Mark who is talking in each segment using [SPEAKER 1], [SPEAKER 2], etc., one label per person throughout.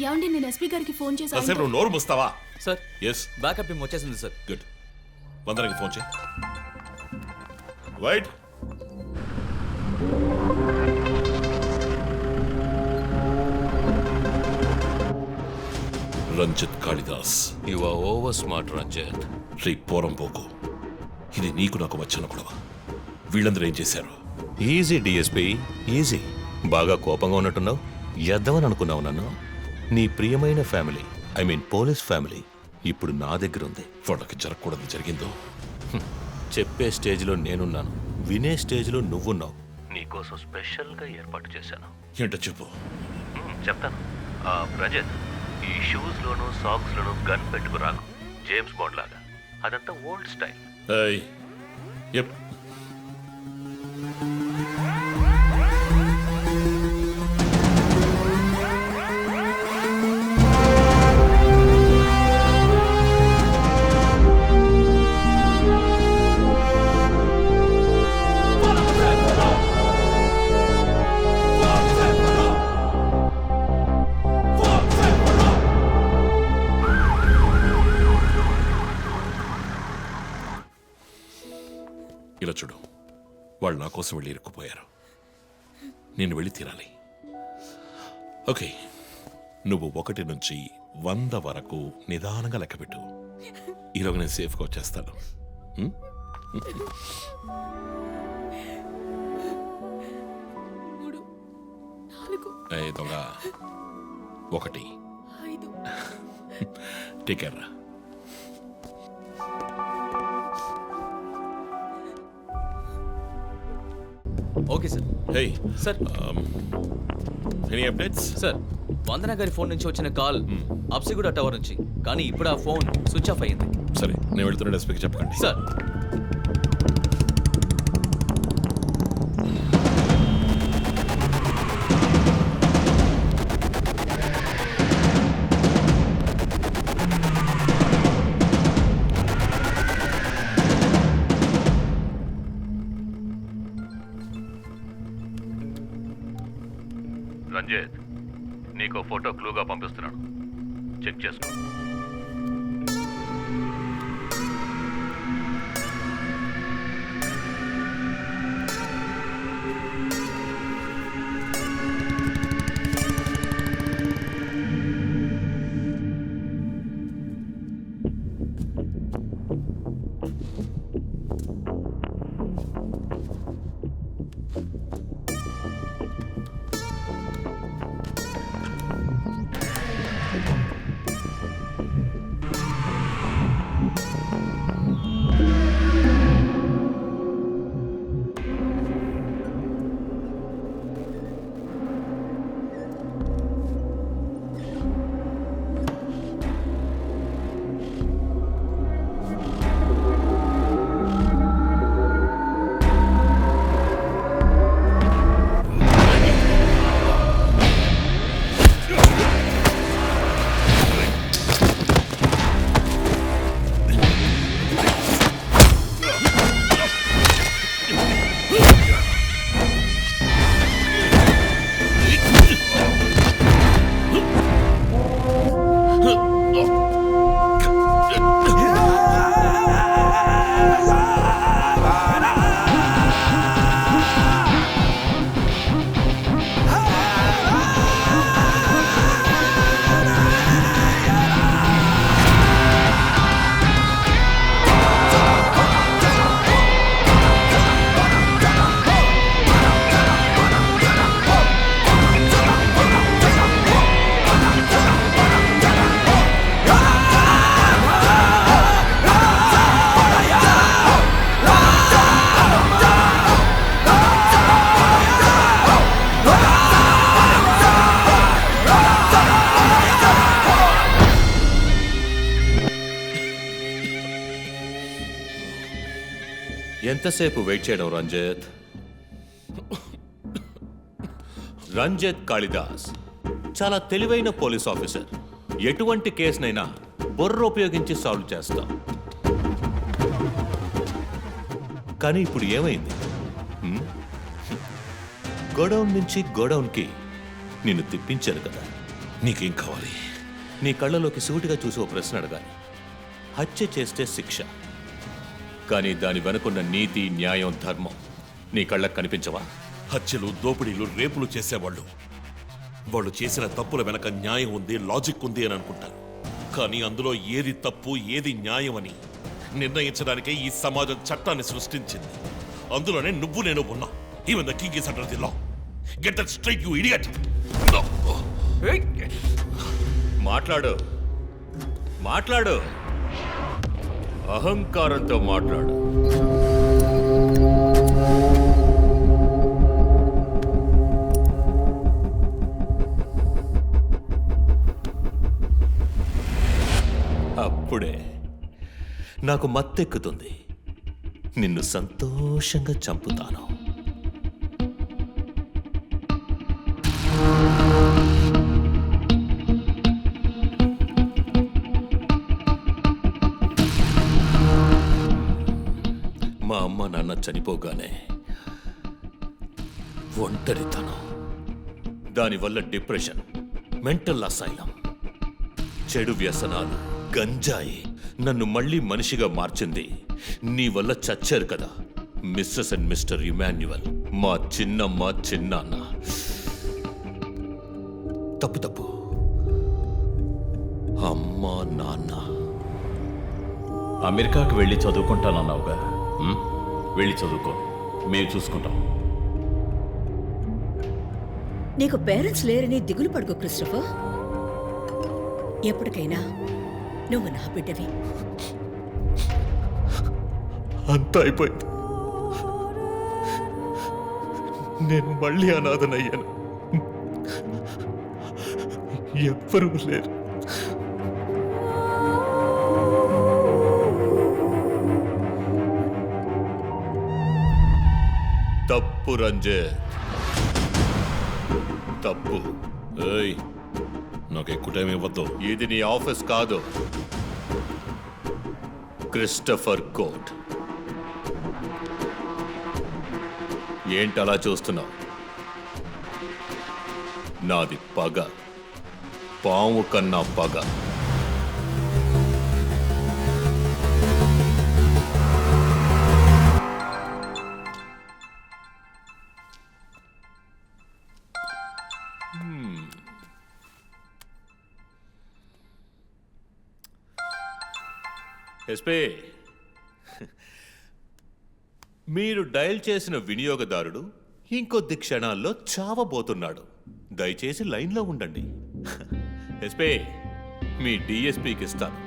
[SPEAKER 1] ఏమండి నేను ఎస్పీ గారికి ఫోన్ చేశాను.
[SPEAKER 2] కాసేపు నువ్వు నోరు మూస్తావా?
[SPEAKER 3] సార్
[SPEAKER 2] ఎస్,
[SPEAKER 3] బ్యాకప్ టీమ్ వచ్చేసింది సార్.
[SPEAKER 2] గుడ్. వందనకి ఫోన్ చేయి. Wait, Ranjith Kalidas.
[SPEAKER 4] You are over smart Ranjith.
[SPEAKER 2] రీ పోరం పోకు, ఇది నీకు నాకు వచ్చిన గొడవ. వీళ్ళందరూ ఏం చేశారు?
[SPEAKER 4] Easy DSP, easy. బాగా కోపంగా ఉన్నట్టున్నావు. ఎద్దామని అనుకున్నావు నన్ను. నీ ప్రియమైన family, I mean police family ఇప్పుడు నా దగ్గర ఉంది.
[SPEAKER 2] వాళ్ళకి జరగకూడదు జరిగిందో.
[SPEAKER 4] చెప్పే స్టేజ్లో నేనున్నాను, వినే స్టేజ్లో నువ్వున్నావు. నీకోసం స్పెషల్గా ఏర్పాటు చేశాను.
[SPEAKER 2] ఏంటో చెప్పు.
[SPEAKER 4] చెప్తాను. రజత్, ఈ షూస్లోను సాక్స్లోను గన్ పెట్టుకు రాకు, జేమ్స్ బాండ్ లాగా. అదంతా ఓల్డ్ స్టైల్.
[SPEAKER 2] ఏయ్, ఎప్. ఇలా చూడు, వాళ్ళు నా కోసం వెళ్ళి ఇరుక్కుపోయారు. నేను వెళ్ళి తీరాలి. ఓకే, నువ్వు 1 నుంచి 100 వరకు నిదానంగా లెక్కపెట్టు. ఈలోగా నేను సేఫ్గా వచ్చేస్తాను. దొంగ 1 ticket.
[SPEAKER 3] Okay sir.
[SPEAKER 2] Hey
[SPEAKER 3] sir
[SPEAKER 2] any updates?
[SPEAKER 3] Sir, Vandana గారి ఫోన్ నుంచి వచ్చిన కాల్ అప్సిగూడ టవర్ నుంచి, కానీ ఇప్పుడు ఆ ఫోన్ స్విచ్ ఆఫ్ అయ్యింది.
[SPEAKER 2] సరే, నేను వెళ్తున్న ఎస్పీకి చెప్పకండి.
[SPEAKER 3] సార్.
[SPEAKER 4] రంజిత్, నీకో ఫోటో క్లూగా పంపిస్తున్నాను, చెక్ చేసుకో. ఎంతసేపు వెయిట్ చేయడం రంజిత్? రంజిత్ కాళిదాస్ చాలా తెలివైన పోలీస్ ఆఫీసర్. ఎటువంటి కేసునైనా బుర్ర ఉపయోగించి సాల్వ్ చేస్తాం. కానీ ఇప్పుడు ఏమైంది? గోడౌన్ నుంచి గోడౌన్కి నిన్ను తిప్పించారు కదా.
[SPEAKER 2] నీకేం కావాలి?
[SPEAKER 4] నీ కళ్ళలోకి సూటిగా చూసి ఓ ప్రశ్న అడగాలి. హత్య చేస్తే శిక్ష, కానీ దాని వెనుకున్న నీతి, న్యాయం, ధర్మం నీ కళ్ళకు కనిపించవా?
[SPEAKER 2] హత్యలు, దోపిడీలు, రేపులు చేసేవాళ్ళు వాళ్ళు చేసిన తప్పుల వెనక న్యాయం ఉంది, లాజిక్ ఉంది అని అనుకుంటారు. కానీ అందులో ఏది తప్పు, ఏది న్యాయం అని నిర్ణయించడానికే ఈ సమాజం చట్టాన్ని సృష్టించింది. అందులోనే నువ్వు నేను ఉన్నా. Even the king is under the law. Get that straight, you idiot.
[SPEAKER 4] మాట్లాడు, మాట్లాడు, అహంకారంతో మాట్లాడు. అప్పుడే నాకు మత్తెక్కుతుంది. నిన్ను సంతోషంగా చంపుతాను. మా అమ్మ నాన్న చనిపోగానే ఒంటరితనం, దానివల్ల డిప్రెషన్, మెంటల్ అసైలం, చెడు వ్యసనాలు, గంజాయి నన్ను మళ్ళీ మనిషిగా మార్చింది. నీ వల్ల చచ్చారు కదా మిస్సెస్ అండ్ మిస్టర్ ఇమాన్యువల్, మా చిన్నమ్మ, చిన్నాన్న. తప్పు తప్పు, అమ్మ, నాన్న.
[SPEAKER 5] అమెరికాకు వెళ్ళి చదువుకుంటానన్నావుగా, వెళ్ళి చదువుకో, మేము చూసుకుంటాం.
[SPEAKER 6] నీకు పేరెంట్స్ లేరని దిగులు పడుకో క్రిస్టఫర్. ఎప్పటికైనా నువ్వు నా బిడ్డవి.
[SPEAKER 4] అంతా అయిపోయింది. నేను మళ్ళీ అనాథనయ్యాను. ఎవ్వరూ లేరు. తప్పు రంజిత్, తప్పు.
[SPEAKER 2] ఏయ్, నాకు ఎక్కువ టైం ఇవ్వద్దు.
[SPEAKER 4] ఇది నీ ఆఫీస్ కాదు, క్రిస్టఫర్ కోర్ట్. ఏంటలా చూస్తున్నావు? నాది పగ, పాము కన్నా పగ. ఎస్పీ, మీరు డయల్ చేసిన వినియోగదారుడు ఇంకొద్ది క్షణాల్లో చావబోతున్నాడు. దయచేసి లైన్లో ఉండండి. ఎస్పీ, మీ డిఎస్పీకి ఇస్తాను.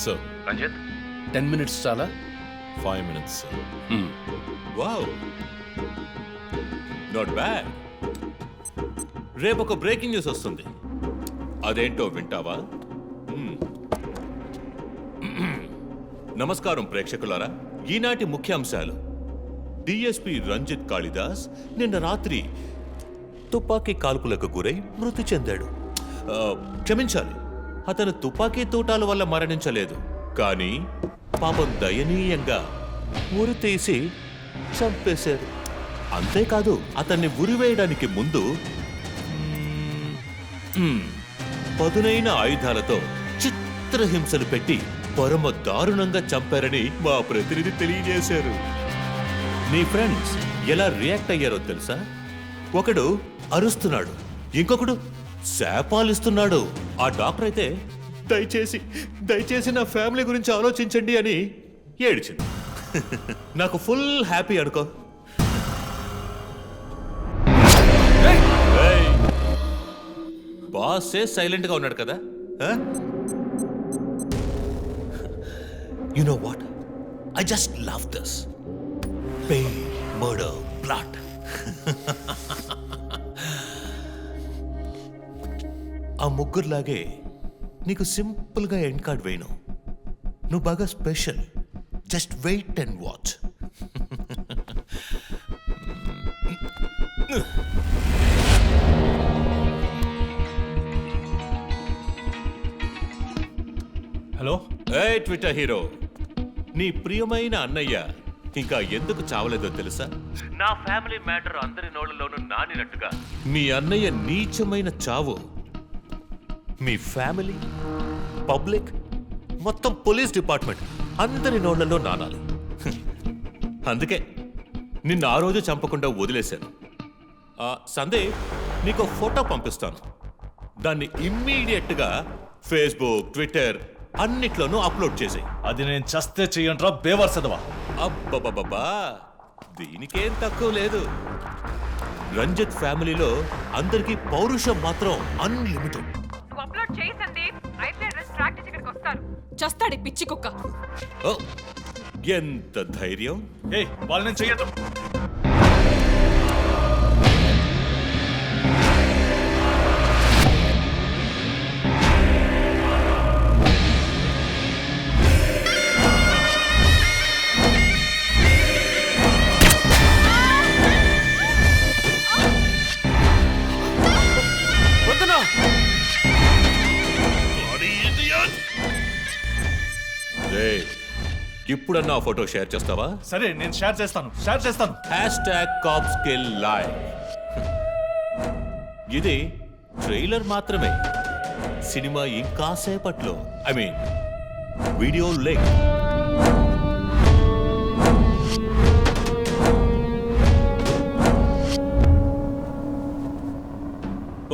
[SPEAKER 2] సార్,
[SPEAKER 5] రంజిత్, 10 minutes చాలా?
[SPEAKER 2] 5 minutes, sir.
[SPEAKER 4] Wow, not bad. రేపు ఒక బ్రేకింగ్ న్యూస్ వస్తుంది. అదేంటో వింటావా? నమస్కారం ప్రేక్షకులారా. ఈనాటి ముఖ్యాంశాలు: డిఎస్పీ రంజిత్ కాళిదాస్ నిన్న రాత్రి తుపాకీ కాల్పులకు గురై మృతి చెందాడు. క్షమించాలి, అతను తుపాకీ తూటాల వల్ల మరణించలేదు, కానీ పాపం దయనీయంగా ఉరి తీసి చంపేశారు. అంతేకాదు, అతన్ని ఉరివేయడానికి ముందు పదునైన ఆయుధాలతో చిత్రహింసలు పెట్టి పరమ దారుణంగా చంపారని మా ప్రతినిధి తెలియజేశారు. నీ ఫ్రెండ్స్ ఎలా రియాక్ట్ అయ్యారో తెలుసా? ఒకడు అరుస్తున్నాడు, ఇంకొకడు శాపాలిస్తున్నాడు. ఆ డాక్టర్ అయితే దయచేసి నా ఫ్యామిలీ గురించి ఆలోచించండి అని ఏడ్చింది. నాకు ఫుల్ హ్యాపీ అనుకో. బాసే సైలెంట్ గా ఉన్నాడు కదా. You know what? I just love this. Pain, murder, blood. ఆ ముగ్గురులాగే నీకు సింపుల్గా ఎండ్ కార్డ్ వేయను. నువ్వు బాగా special. Just wait and watch.
[SPEAKER 5] Hello,
[SPEAKER 4] ఏ ట్విట్టర్ హీరో, నీ ప్రియమైన అన్నయ్య ఇంకా ఎందుకు చావలేదో తెలుసా? నా ఫ్యామిలీ మ్యాటర్ అందరి నోళ్ళలోనూ నానినట్టుగా మీ అన్నయ్య నీచమైన చావు మీ ఫ్యామిలీ, పబ్లిక్, మొత్తం పోలీస్ డిపార్ట్మెంట్ అందరి నోళ్లలో నానాలి. అందుకే నిన్ను ఆ రోజు చంపకుండా వదిలేశాను. సందీప్, నీకు ఫోటో పంపిస్తాను. దాన్ని ఇమ్మీడియట్గా ఫేస్బుక్, ట్విట్టర్ అన్నిట్లోనూ అప్లోడ్ చేసేయి.
[SPEAKER 5] అది నేను చస్తే చెయ్యంట్రా బేవర్సదవా.
[SPEAKER 4] అబ్బబ్బబ్బా, దీనికేం తక్కువ లేదు. రంజిత్ ఫ్యామిలీలో అందరికీ పౌరుషం మాత్రం అన్లిమిటెడ్.
[SPEAKER 7] నువ్వు అప్లోడ్ చేయి సందీప్. అయితే ట్రాక్ చేసి ఇక్కడికి వస్తారు.
[SPEAKER 1] చస్తాడి పిచ్చి కుక్క.
[SPEAKER 4] ఓ, ఎంత ధైర్యం!
[SPEAKER 5] ఏ వాళ్ళని చెయ్యదు.
[SPEAKER 4] ఇప్పుడన్నా ఆ ఫోటో షేర్ చేస్తావా?
[SPEAKER 5] సరే నేను షేర్ చేస్తాను.
[SPEAKER 4] #CopsKillLive. ఇది ట్రైలర్ మాత్రమే. సినిమా ఇంకాసేపట్లో, ఐ మీన్ వీడియో లింక్.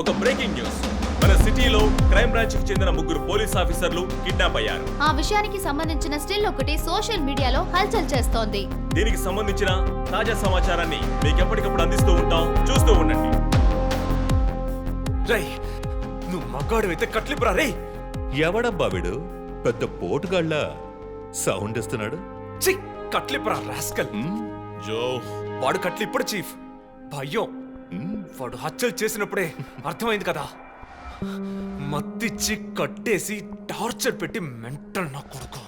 [SPEAKER 8] ఒక బ్రేకింగ్ న్యూస్. మన సిటీలో క్రైమ్ బ్రాంచ్ కి చెందిన 3 పోలీస్ ఆఫీసర్లు కిడ్నాప్ అయ్యారు.
[SPEAKER 9] ఆ విషయానికి సంబంధించిన స్టిల్ ఒకటి సోషల్ మీడియాలో హల్చల్ చేస్తోంది.
[SPEAKER 8] దీనికి సంబంధించిన తాజా సమాచారాన్ని మీకు ఎప్పటికప్పుడు అందిస్తూ ఉంటాం, చూస్తూ ఉండండి. రై, నువ్వు మగాడు అయితే కట్లిపురా రే.
[SPEAKER 4] ఎవడబ్బా వీడు పెద్ద పోటుగాళ్ళ సౌండ్ ఇస్తున్నాడు?
[SPEAKER 8] చి, కట్లిపురా రాస్కల్.
[SPEAKER 2] జో,
[SPEAKER 8] వాడు కట్లిప్పుడు చీఫ్. భయం. వాడు హత్యలు చేసినప్పుడే అర్థమైంది కదా. మత్తిచ్చి కట్టేసి టార్చర్ పెట్టి మెంటల్ నా కొడుకు.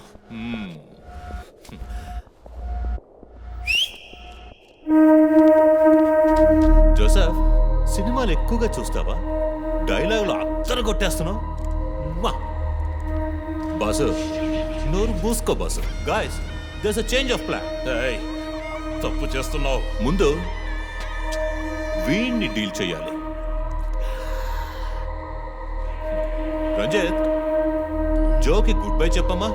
[SPEAKER 4] జోసెఫ్, సినిమాలు ఎక్కువగా చూస్తావా? డైలాగులు అత్తరు కొట్టేస్తున్నావు. బాసు, నోరు మూసుకో boss. Guys, there's a change of plan.
[SPEAKER 2] ఏయ్, తప్పు చేస్తున్నావు.
[SPEAKER 4] ముందు వీణ్ణి డీల్ చేయాలి. రంజిత్, జోకి గుడ్ బై చెప్పమ్మా.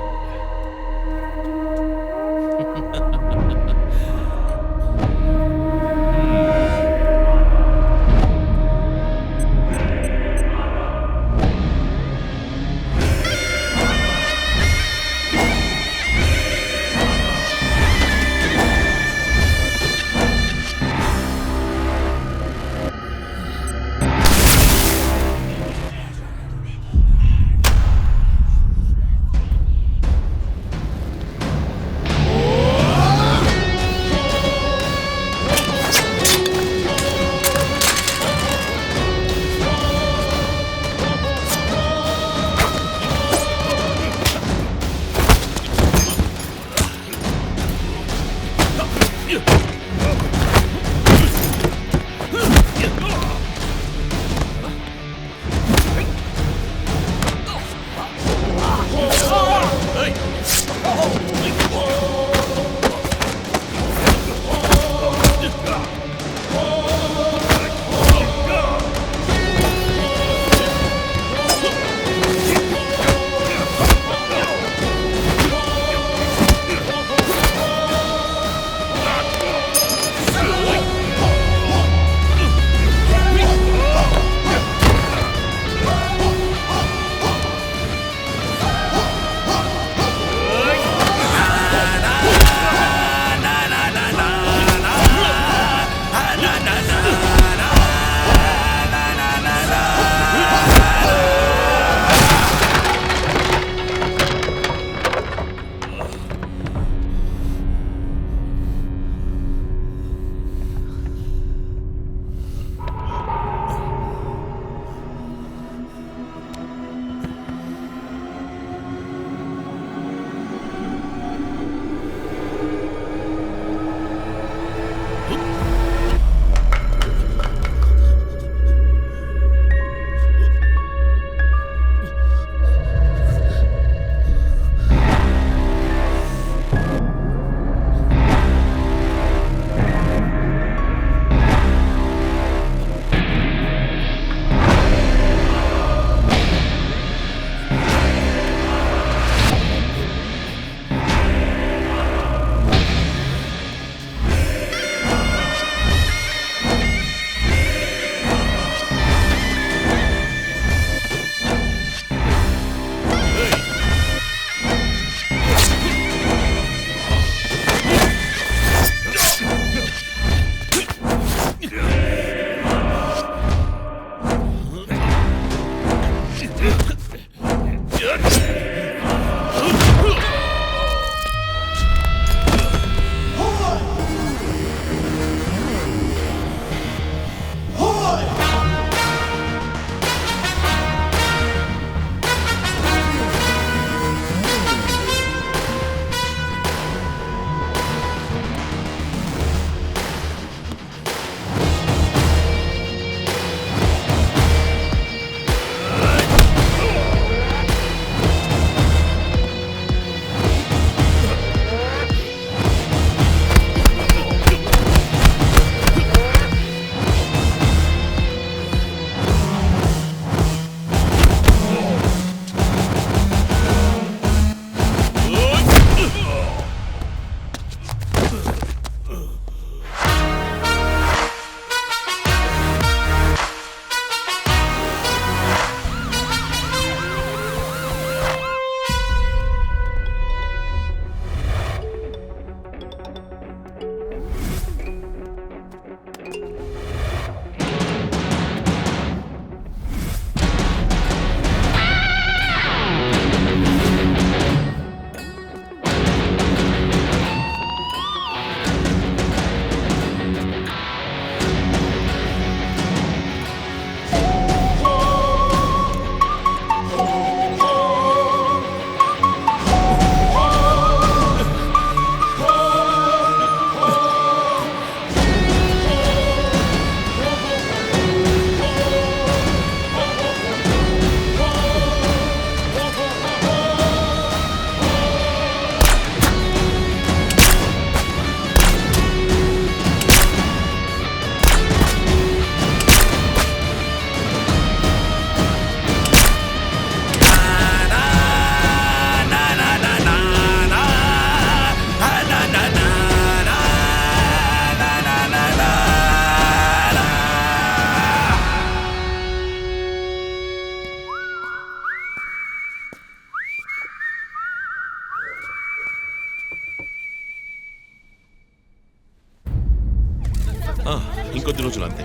[SPEAKER 2] ఇంకొద్ది రోజులు అంతే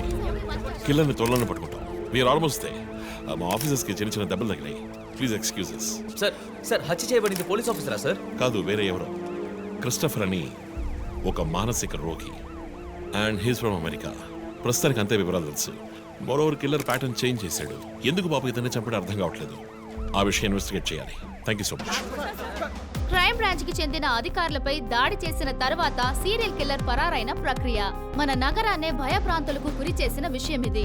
[SPEAKER 2] కిల్లర్ని త్వరలోనే పట్టుకుంటాం వీఆర్ ఆల్మోస్ట్ మా ఆఫీసర్స్కి చిన్న చిన్న దెబ్బలు తగిలాయి ప్లీజ్ ఎక్స్క్యూజెస్.
[SPEAKER 3] సార్ హత్య చేయబడింది పోలీస్ ఆఫీసరా సార్?
[SPEAKER 2] కాదు, వేరే ఎవరో. క్రిస్టఫర్ అని ఒక మానసిక రోగి అండ్ హీస్ ఫ్రమ్ అమెరికా. ప్రస్తుతానికి అంతే వివరాలు తెలుసు. మరోవర్ కిల్లర్ ప్యాటర్న్ చేంజ్ చేశాడు. ఎందుకు పాప ఇతన్ని చంపడం అర్థం కావట్లేదు. ఆ విషయం ఇన్వెస్టిగేట్ చేయాలి. Thank you so much.
[SPEAKER 9] Crime branch కి చెందిన అధికారులపై దాడి చేసిన తర్వాత సీరియల్ కిల్లర్ పరారైన ప్రక్రియ మన నగరాన్నే భయభ్రాంతులకు గురి చేసిన విషయం ఇది.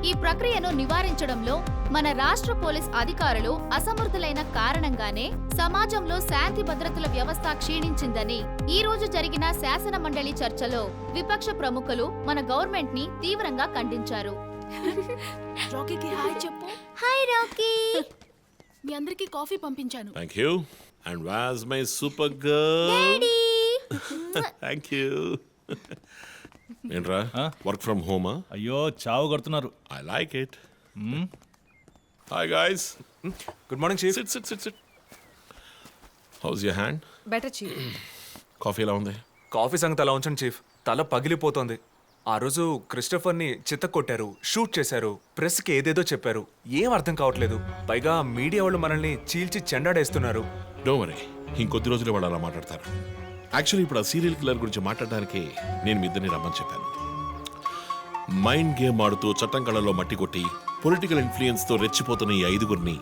[SPEAKER 9] ఈ ప్రక్రియను నివారించడంలో మన రాష్ట్ర పోలీస్ అధికారులు అసమర్థులైన కారణంగానే సమాజంలో శాంతి భద్రతల వ్యవస్థ క్షీణించిందని ఈ రోజు జరిగిన శాసన మండలి చర్చలో విపక్ష ప్రముఖులు మన గవర్నమెంట్ ని తీవ్రంగా ఖండించారు.
[SPEAKER 1] రాకీకి హాయ్ చెప్పు.
[SPEAKER 9] Hi Rocky.
[SPEAKER 1] మీ అందరికి కాఫీ పంపించాను.
[SPEAKER 2] Thank you. And was my super girl. Thank you. ఏంట్రా వర్క్ ఫ్రమ్ హోమా?
[SPEAKER 5] అయ్యో చావు కొడుతున్నారు.
[SPEAKER 2] I like it. Hi guys.
[SPEAKER 8] Good morning chief.
[SPEAKER 2] Sit sit sit sit. How's your hand?
[SPEAKER 10] Better chief.
[SPEAKER 2] Coffee ఎలా ఉంది?
[SPEAKER 8] కాఫీ సంగతి అలా ఉంచండి చీఫ్. తల పగిలిపోతోంది. ఆ రోజు క్రిస్టఫర్ని చిత్త కొట్టారు, షూట్ చేశారు, ప్రెస్కి ఏదేదో చెప్పారు. ఏం అర్థం కావట్లేదు. పైగా మీడియా వాళ్ళు మనల్ని చీల్చి చెండాడేస్తున్నారు.
[SPEAKER 2] డోంట్ వరీ, ఇంకొద్ది రోజులే వాళ్ళు అలా మాట్లాడతారు. యాక్చువల్లీ ఇప్పుడు ఆ సీరియల్ కిల్లర్ గురించి మాట్లాడడానికి నేను మీ ఇద్దరిని రమ్మని చెప్పాను. మైండ్ గేమ్ ఆడుతూ చట్టం కళ్ళలో మట్టి కొట్టి పొలిటికల్ ఇన్ఫ్లుయెన్స్తో రెచ్చిపోతున్న ఈ 5గురిని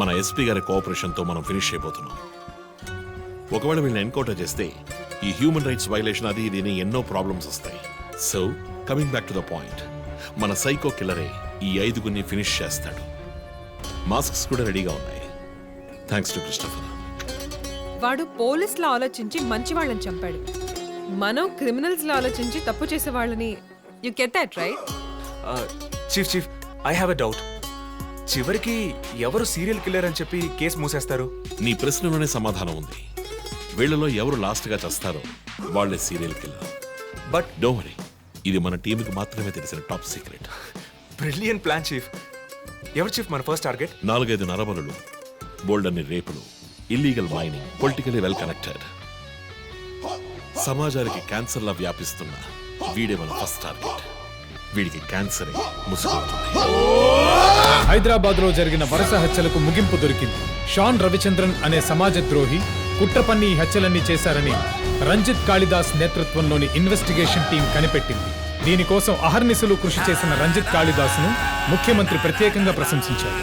[SPEAKER 2] మన ఎస్పీ గారి కోఆపరేషన్తో మనం ఫినిష్ అయిపోతున్నాం. ఒకవేళ వీళ్ళని ఎన్కౌంటర్ చేస్తే ఈ హ్యూమన్ రైట్స్ వైలేషన్ అది ఇది ఎన్నో ప్రాబ్లమ్స్ వస్తాయి. So coming back to the point, మన సైకో కిల్లరే ఈ 5గురిని ఫినిష్ చేస్తాడు. మాస్క్స్ కూడా రెడీగా ఉన్నాయి. Thanks to Christopher.
[SPEAKER 10] వాడు పోలీసులో ఆలోచించి మంచి వాళ్ళని చంపాడు. మనం క్రిమినల్స్ లో ఆలోచించి తప్పు చేసే వాళ్ళని. You get that right?
[SPEAKER 8] Chief I have a doubt. చివరికి ఎవరు సీరియల్ కిల్లర్ అని చెప్పి కేసు మూసేస్తారు?
[SPEAKER 2] నీ ప్రశ్నలోనే సమాధానం ఉంది. వీళ్ళలో ఎవరు లాస్ట్ గా చేస్తారో వాళ్ళే serial killer. But don't worry, ఇది మన టీంకి మాత్రమే తెలిసిన top secret.
[SPEAKER 8] Brilliant plan chief. ఎవరు చీఫ్ మన ఫస్ట్ టార్గెట్?
[SPEAKER 2] 4-5 నరబలులు, బోల్డన్ని రేపులు, illegal mining, politically well connected, సమాజానికి క్యాన్సర్లా వ్యాపిస్తున్న వీడే మన ఫస్ట్ టార్గెట్. వీడికి క్యాన్సర్ ముసుగుతుంది.
[SPEAKER 11] హైదరాబాద్ లో జరిగిన వరుస హత్యలకు ముగింపు దొరికింది. షాన్ రవిచంద్రన్ అనే సమాజ ద్రోహి కుట్ర పన్ని ఈ హత్యలన్నీ చేశారని రంజిత్ కాళిదాస్ నేతృత్వంలోని ఇన్వెస్టిగేషన్ టీం కనిపెట్టింది. దీనికోసం అహర్నిశలు కృషి చేసిన రంజిత్ కాళిదాస్ను ముఖ్యమంత్రి ప్రత్యేకంగా ప్రశంసించారు.